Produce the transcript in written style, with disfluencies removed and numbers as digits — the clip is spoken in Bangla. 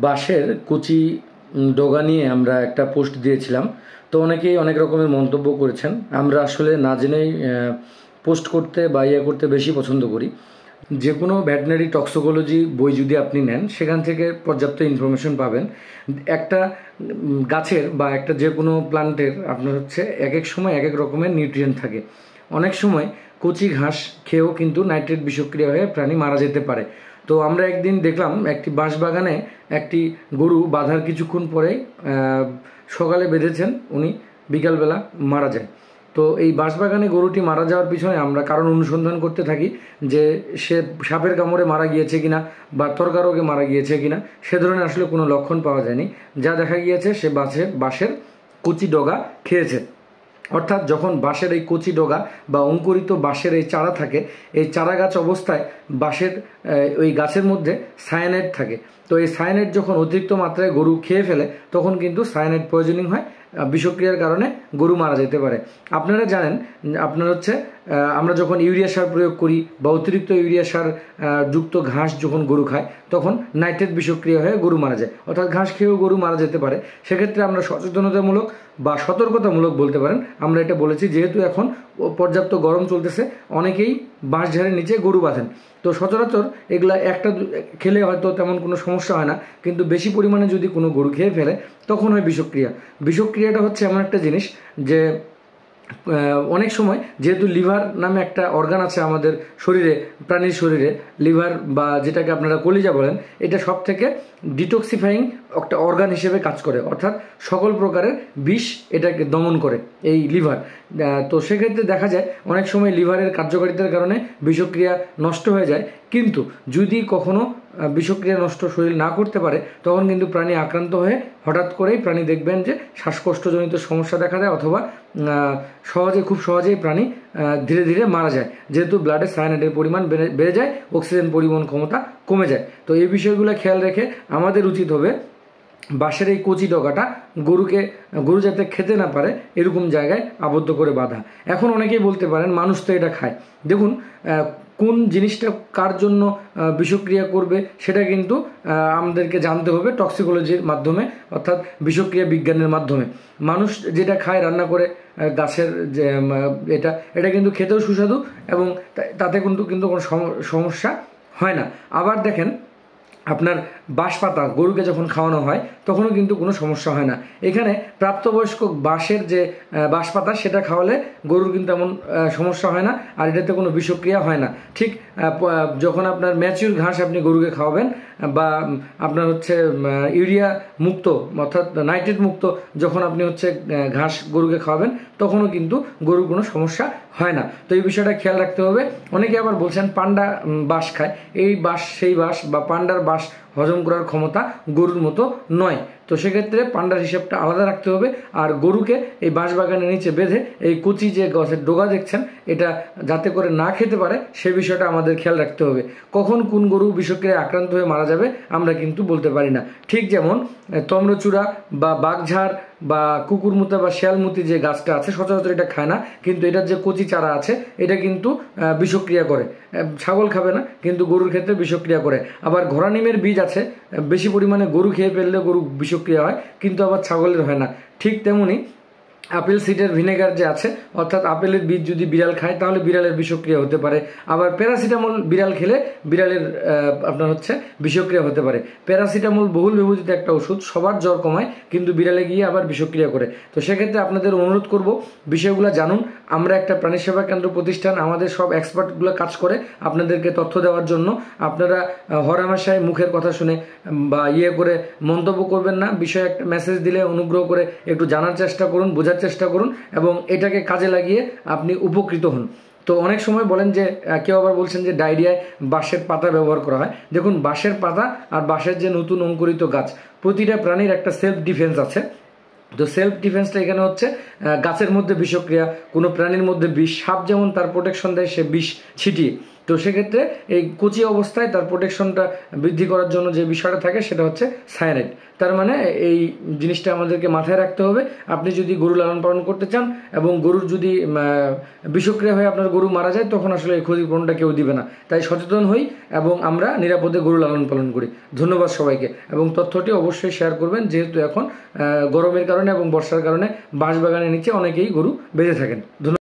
বাঁশের কুচি ডগা নিয়ে আমরা একটা পোস্ট দিয়েছিলাম। তো অনেকেই অনেক রকমের মন্তব্য করেছেন। আমরা আসলে না জেনেই পোস্ট করতে বা করতে বেশি পছন্দ করি। যে কোনো ভেটেরিনারি টক্সিকোলজি বই যদি আপনি নেন, সেখান থেকে পর্যাপ্ত ইনফরমেশন পাবেন। একটা গাছের বা একটা যে কোনো প্লান্টের আপনার হচ্ছে এক এক সময় এক এক রকমের নিউট্রিয়েন্ট থাকে। অনেক সময় কচি ঘাস খেয়েও কিন্তু নাইট্রেট বিষক্রিয়া হয়ে প্রাণী মারা যেতে পারে। তো আমরা একদিন দেখলাম একটি বাঁশবাগানে একটি গরু বাঁধার কিছুক্ষণ পরেই সকালে বেঁধেছেন উনি, বিকালবেলা মারা যায়। তো এই বাঁশবাগানে গরুটি মারা যাওয়ার পিছনে আমরা কারণ অনুসন্ধান করতে থাকি যে সে সাপের কামড়ে মারা গিয়েছে কিনা বা ত্বরকারোগে মারা গিয়েছে কিনা। সে ধরনের আসলে কোনো লক্ষণ পাওয়া যায়নি। যা দেখা গিয়েছে সে বাঁশের কচি ডগা খেয়েছে। অর্থাৎ যখন বাঁশের এই কচি ডগা বা অঙ্কুরিত বাঁশের এই চারা থাকে, এই চারা গাছ অবস্থায় বাঁশের ওই গাছের মধ্যে সায়ানাইড থাকে। তো এই সায়ানাইড যখন অতিরিক্ত মাত্রায় গরু খেয়ে ফেলে তখন কিন্তু সায়ানাইড পয়জনিং হয়, বিষক্রিয়ার কারণে গরু মারা যেতে পারে। আপনারা জানেন আপনার হচ্ছে আমরা যখন ইউরিয়া সার প্রয়োগ করি বা অতিরিক্ত ইউরিয়া সার যুক্ত ঘাস যখন গরু খায় তখন নাইট্রেট বিষক্রিয়া হয়ে গরু মারা যায়, অর্থাৎ ঘাস খেয়েও গরু মারা যেতে পারে। সেক্ষেত্রে আমরা সচেতনতামূলক বা সতর্কতামূলক বলতে পারেন আমরা এটা বলেছি, যেহেতু এখন পর্যাপ্ত গরম চলতেছে অনেকেই বাঁশঝাড়ের নিচে গরু বাঁধেন। তো সচরাচর এগুলা একটা খেলে হয়তো তেমন কোনো সমস্যা হয় না, কিন্তু বেশি পরিমাণে যদি কোনো গরু খেয়ে ফেলে তখন হয় বিষক্রিয়া। বিষক্রিয়াটা হচ্ছে এমন একটা জিনিস যে অনেক সময় যেহেতু লিভার নামে একটা অর্গান আছে আমাদের শরীরে, প্রাণীর শরীরে, লিভার বা যেটাকে আপনারা কলিজা বলেন, এটা সব থেকে ডিটক্সিফাইং একটা অর্গান হিসেবে কাজ করে, অর্থাৎ সকল প্রকারের বিষ এটাকে দমন করে এই লিভার। তো সেক্ষেত্রে দেখা যায় অনেক সময় লিভারের কার্যকারিতার কারণে বিষক্রিয়া নষ্ট হয়ে যায়। কিন্তু যদি কখনো বিষক্রিয়া নষ্ট শরীর না করতে পারে তখন কিন্তু প্রাণী আক্রান্ত হয়ে হঠাৎ করেই প্রাণী দেখবেন যে শ্বাসকষ্টজনিত সমস্যা দেখা দেয়, অথবা খুব সহজেই প্রাণী ধীরে ধীরে মারা যায়, যেহেতু ব্লাডে সায়ানাইডের পরিমাণ বেড়ে যায়, অক্সিজেন পরিবহন ক্ষমতা কমে যায়। তো এই বিষয়গুলো খেয়াল রেখে আমাদের উচিত হবে বাঁশের এই কচি ডগাটা গরু যাতে খেতে না পারে এরকম জায়গায় আবদ্ধ করে বাঁধা। এখন অনেকেই বলতে পারেন মানুষ তো এটা খায়। দেখুন কোন জিনিসটা কার জন্য বিষক্রিয়া করবে সেটা কিন্তু আমাদেরকে জানতে হবে টক্সিকোলজির মাধ্যমে, অর্থাৎ বিষক্রিয়া বিজ্ঞানের মাধ্যমে। মানুষ যেটা খায় রান্না করে গাছের যে এটা কিন্তু খেতেও সুস্বাদু এবং তাতে কিন্তু কোনো সমস্যা হয় না। আবার দেখেন আপনার বাঁশ পাতা গরুকে যখন খাওয়ানো হয় তখনও কিন্তু কোনো সমস্যা হয় না। এখানে প্রাপ্তবয়স্ক বাঁশের যে বাঁশ পাতা সেটা খাওয়ালে গরুর কিন্তু এমন সমস্যা হয় না, আর এটাতে কোনো বিষক্রিয়া হয় না। ঠিক যখন আপনার ম্যাচিউর ঘাস আপনি গরুকে খাওয়াবেন বা আপনার হচ্ছে ইউরিয়া মুক্ত অর্থাৎ নাইট্রেট মুক্ত যখন আপনি হচ্ছে ঘাস গরুকে খাওয়াবেন তখনও কিন্তু গরুর কোনো সমস্যা হয় না। তো এই বিষয়টা খেয়াল রাখতে হবে। অনেকে আবার বলছেন পান্ডা বাঁশ খায়, এই বাঁশ সেই বাঁশ বা পান্ডার বাঁশ হজম করার ক্ষমতা গরুর মতো নয়। তো সেক্ষেত্রে পান্ডার হিসাবটা আলাদা রাখতে হবে। আর গরুকে এই বাঁশবাগানের নিচে বেঁধে এই কচি যে গাছের ডগা দেখছেন এটা যাতে করে না খেতে পারে সে বিষয়টা আমাদের খেয়াল রাখতে হবে। কখন কোন গরু বিষক্রিয়ায় আক্রান্ত হয়ে মারা যাবে আমরা কিন্তু বলতে পারি না। ঠিক যেমন তম্রচূড়া বা বাঘঝাড় বা কুকুরমুতা বা শিয়ালমুতি যে গাছটা আছে সচরাচর এটা খায় না, কিন্তু এটার যে কচি চারা আছে এটা কিন্তু বিষক্রিয়া করে। ছাগল খাবে না কিন্তু গরুর ক্ষেত্রে বিষক্রিয়া করে। আবার ঘোড়া নিমের বীজ আছে, বেশি পরিমাণে গরু খেয়ে ফেললে গরু বিষক্রিয়া হয়, কিন্তু আবার ছাগলের হয় না। ঠিক তেমনি আপেল সিডার ভিনেগার যে আছে, অর্থাৎ আপেলের বীজ যদি বিড়াল খায় তাহলে বিড়ালের বিষক্রিয়া হতে পারে। আবার প্যারাসিটামল বিড়াল খেলে বিড়ালের আপনার হচ্ছে বিষক্রিয়া হতে পারে। প্যারাসিটামল বহুল ব্যবহৃত একটা ওষুধ, সবার জ্বর কমায় কিন্তু বিড়ালে গিয়ে আবার বিষক্রিয়া করে। তো সেক্ষেত্রে আপনাদের অনুরোধ করব বিষয়গুলো জানুন। আমরা একটা প্রাণী সেবা কেন্দ্র প্রতিষ্ঠান, আমাদের সব এক্সপার্টগুলো কাজ করে আপনাদেরকে তথ্য দেওয়ার জন্য। আপনারা হরহামেশায় মুখের কথা শুনে বা করে মন্তব্য করবেন না। বিষয়ে একটা মেসেজ দিলে অনুগ্রহ করে একটু জানার চেষ্টা করুন, বোঝার চেষ্টা করুন এবং এটাকে কাজে লাগিয়ে আপনি উপকৃত হন। তো অনেক সময় বলেন যে কেউ আবার বলছেন যে ডায়রিয়ায় বাঁশের পাতা ব্যবহার করা হয়। দেখুন বাঁশের পাতা আর বাঁশের যে নতুন অঙ্কুরিত গাছ, প্রতিটা প্রাণীর একটা সেলফ ডিফেন্স আছে। তো সেলফ ডিফেন্সটা এখানে হচ্ছে গাছের মধ্যে বিষক্রিয়া, কোনো প্রাণীর মধ্যে বিষ, সাপ যেমন তার প্রোটেকশন দেয় সে বিষ ছিটিয়ে, তো সেক্ষেত্রে এই কচি অবস্থায় তার প্রোটেকশনটা বৃদ্ধি করার জন্য যে বিষয়টা থাকে সেটা হচ্ছে সায়ানাইড। তার মানে এই জিনিসটা আমাদেরকে মাথায় রাখতে হবে। আপনি যদি গরু লালন পালন করতে চান এবং গরুর যদি বিষক্রিয়া হয়ে আপনার গরু মারা যায়, তখন আসলে এই ক্ষতিপূরণটা কেউ দিবে না। তাই সচেতন হই এবং আমরা নিরাপদে গরু লালন পালন করি। ধন্যবাদ সবাইকে, এবং তথ্যটি অবশ্যই শেয়ার করবেন, যেহেতু এখন গরমের কারণে এবং বর্ষার কারণে বাঁশবাগানের নিচে অনেকেই গরু বেঁধে থাকেন। ধন্যবাদ।